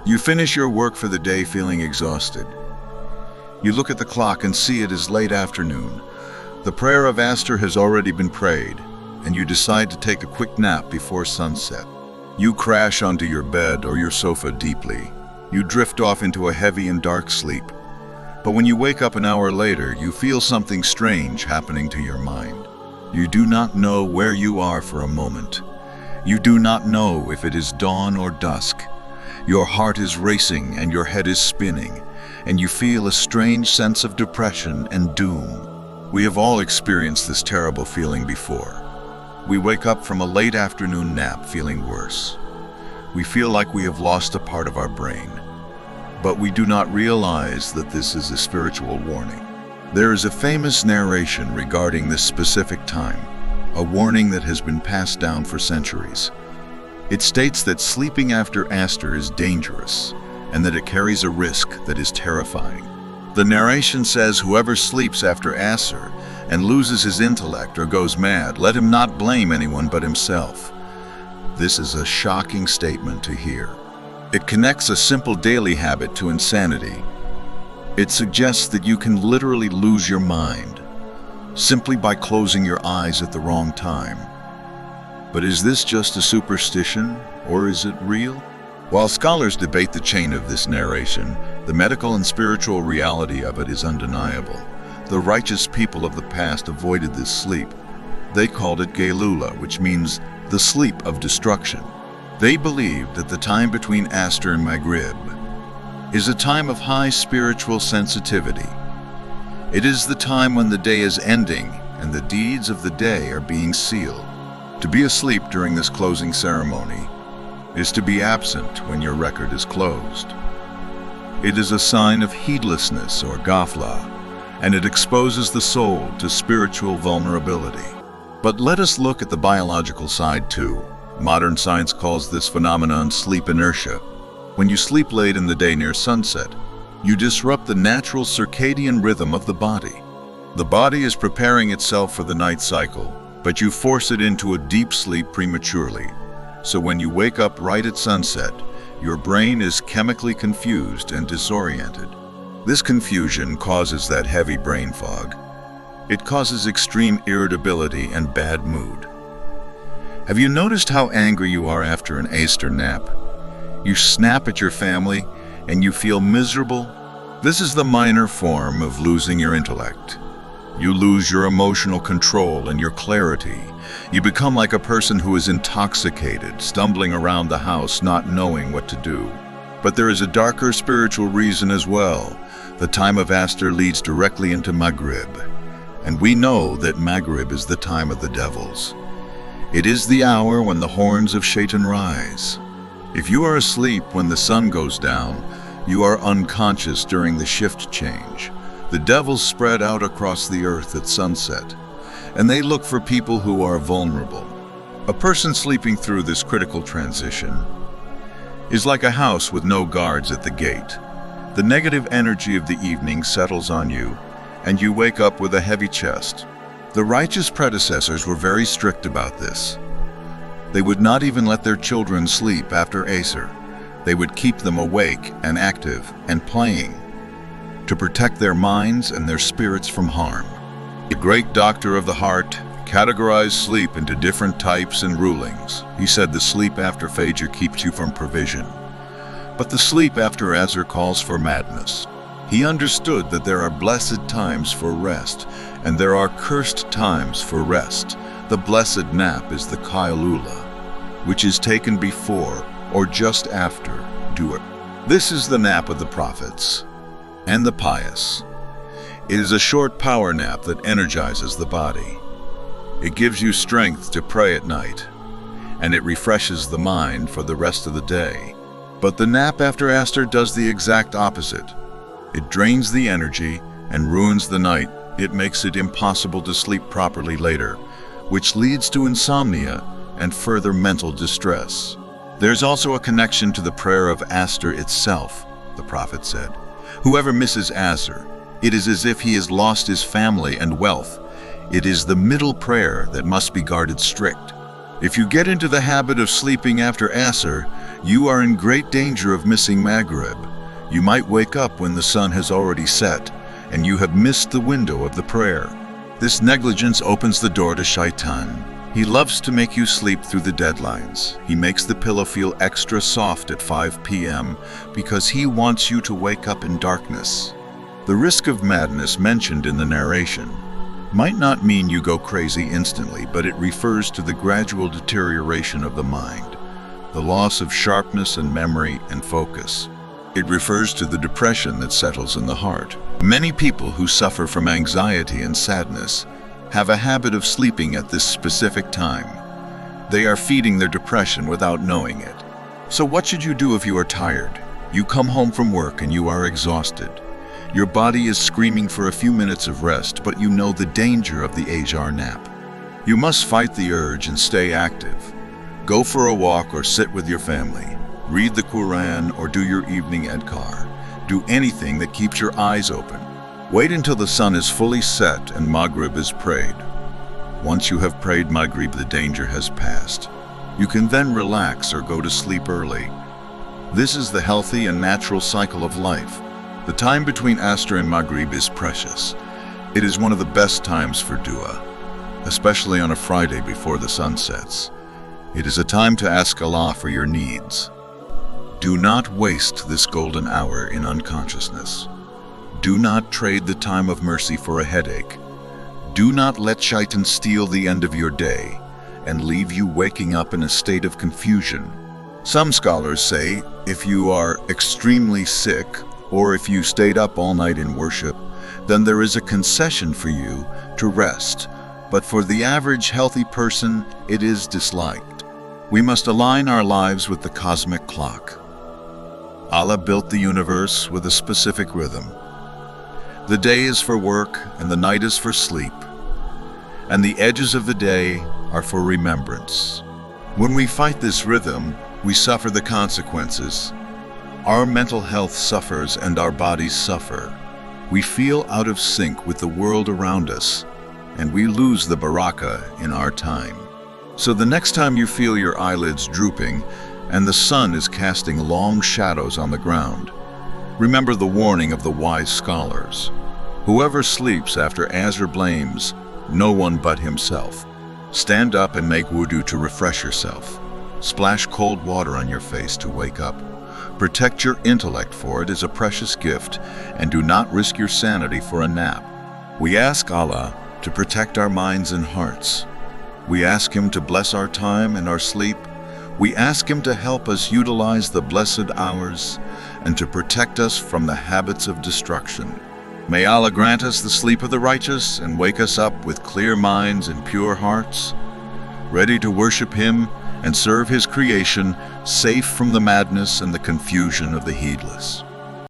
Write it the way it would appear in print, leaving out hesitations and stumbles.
You finish your work for the day feeling exhausted. You look at the clock and see it is late afternoon. The prayer of Aster has already been prayed, and you decide to take a quick nap before sunset. You crash onto your bed or your sofa deeply. You drift off into a heavy and dark sleep. But when you wake up an hour later, you feel something strange happening to your mind. You do not know where you are for a moment. You do not know if it is dawn or dusk. Your heart is racing and your head is spinning, and you feel a strange sense of depression and doom. We have all experienced this terrible feeling before. We wake up from a late afternoon nap feeling worse. We feel like we have lost a part of our brain, but we do not realize that this is a spiritual warning. There is a famous narration regarding this specific time, a warning that has been passed down for centuries. It states that sleeping after Aster is dangerous and that it carries a risk that is terrifying. The narration says whoever sleeps after Aster and loses his intellect or goes mad, let him not blame anyone but himself. This is a shocking statement to hear. It connects a simple daily habit to insanity. It suggests that you can literally lose your mind simply by closing your eyes at the wrong time. But is this just a superstition, or is it real? While scholars debate the chain of this narration, the medical and spiritual reality of it is undeniable. The righteous people of the past avoided this sleep. They called it Gelula, which means the sleep of destruction. They believed that the time between Aster and Maghrib is a time of high spiritual sensitivity. It is the time when the day is ending and the deeds of the day are being sealed. To be asleep during this closing ceremony is to be absent when your record is closed. It is a sign of heedlessness or ghafla, and it exposes the soul to spiritual vulnerability. But let us look at the biological side too. Modern science calls this phenomenon sleep inertia. When you sleep late in the day near sunset, you disrupt the natural circadian rhythm of the body. The body is preparing itself for the night cycle, but you force it into a deep sleep prematurely. So when you wake up right at sunset, your brain is chemically confused and disoriented. This confusion causes that heavy brain fog. It causes extreme irritability and bad mood. Have you noticed how angry you are after an Aster nap? You snap at your family and you feel miserable. This is the minor form of losing your intellect. You lose your emotional control and your clarity. You become like a person who is intoxicated, stumbling around the house, not knowing what to do. But there is a darker spiritual reason as well. The time of Aster leads directly into Maghrib, and we know that Maghrib is the time of the devils. It is the hour when the horns of Shaitan rise. If you are asleep when the sun goes down, you are unconscious during the shift change. The devils spread out across the earth at sunset, and they look for people who are vulnerable. A person sleeping through this critical transition is like a house with no guards at the gate. The negative energy of the evening settles on you, and you wake up with a heavy chest. The righteous predecessors were very strict about this. They would not even let their children sleep after Aster. They would keep them awake and active and playing, to protect their minds and their spirits from harm. The great doctor of the heart categorized sleep into different types and rulings. He said the sleep after Fajr keeps you from provision, but the sleep after Asr calls for madness. He understood that there are blessed times for rest, and there are cursed times for rest. The blessed nap is the Qailula, which is taken before or just after Duhr. This is the nap of the prophets and the pious. It is a short power nap that energizes the body. It gives you strength to pray at night, and it refreshes the mind for the rest of the day. But the nap after Aster does the exact opposite. It drains the energy and ruins the night. It makes it impossible to sleep properly later, which leads to insomnia and further mental distress. There's also a connection to the prayer of Aster itself, the prophet said. Whoever misses Aster, it is as if he has lost his family and wealth. It is the middle prayer that must be guarded strict. If you get into the habit of sleeping after Aster, You are in great danger of missing Maghrib. You might wake up when the sun has already set, and you have missed the window of the prayer. This negligence opens the door to Shaitan. He loves to make you sleep through the deadlines. He makes the pillow feel extra soft at 5 p.m. because he wants you to wake up in darkness. The risk of madness mentioned in the narration might not mean you go crazy instantly, but it refers to the gradual deterioration of the mind, the loss of sharpness and memory and focus. It refers to the depression that settles in the heart. Many people who suffer from anxiety and sadness have a habit of sleeping at this specific time. They are feeding their depression without knowing it. So what should you do if you are tired? You come home from work and you are exhausted. Your body is screaming for a few minutes of rest, but you know the danger of the Ajr nap. You must fight the urge and stay active. Go for a walk or sit with your family. Read the Quran or do your evening adhkar. Do anything that keeps your eyes open. Wait until the sun is fully set and Maghrib is prayed. Once you have prayed Maghrib, the danger has passed. You can then relax or go to sleep early. This is the healthy and natural cycle of life. The time between Asr and Maghrib is precious. It is one of the best times for dua, especially on a Friday before the sun sets. It is a time to ask Allah for your needs. Do not waste this golden hour in unconsciousness. Do not trade the time of mercy for a headache. Do not let Shaitan steal the end of your day and leave you waking up in a state of confusion. Some scholars say if you are extremely sick or if you stayed up all night in worship, then there is a concession for you to rest. But for the average healthy person, it is disliked. We must align our lives with the cosmic clock. Allah built the universe with a specific rhythm. The day is for work and the night is for sleep, and the edges of the day are for remembrance. When we fight this rhythm, we suffer the consequences. Our mental health suffers and our bodies suffer. We feel out of sync with the world around us, and we lose the barakah in our time. So the next time you feel your eyelids drooping and the sun is casting long shadows on the ground, remember the warning of the wise scholars. Whoever sleeps after Asr blames no one but himself. Stand up and make wudu to refresh yourself. Splash cold water on your face to wake up. Protect your intellect, for it is a precious gift, and do not risk your sanity for a nap. We ask Allah to protect our minds and hearts. We ask Him to bless our time and our sleep. We ask Him to help us utilize the blessed hours and to protect us from the habits of destruction. May Allah grant us the sleep of the righteous and wake us up with clear minds and pure hearts, ready to worship Him and serve His creation, safe from the madness and the confusion of the heedless.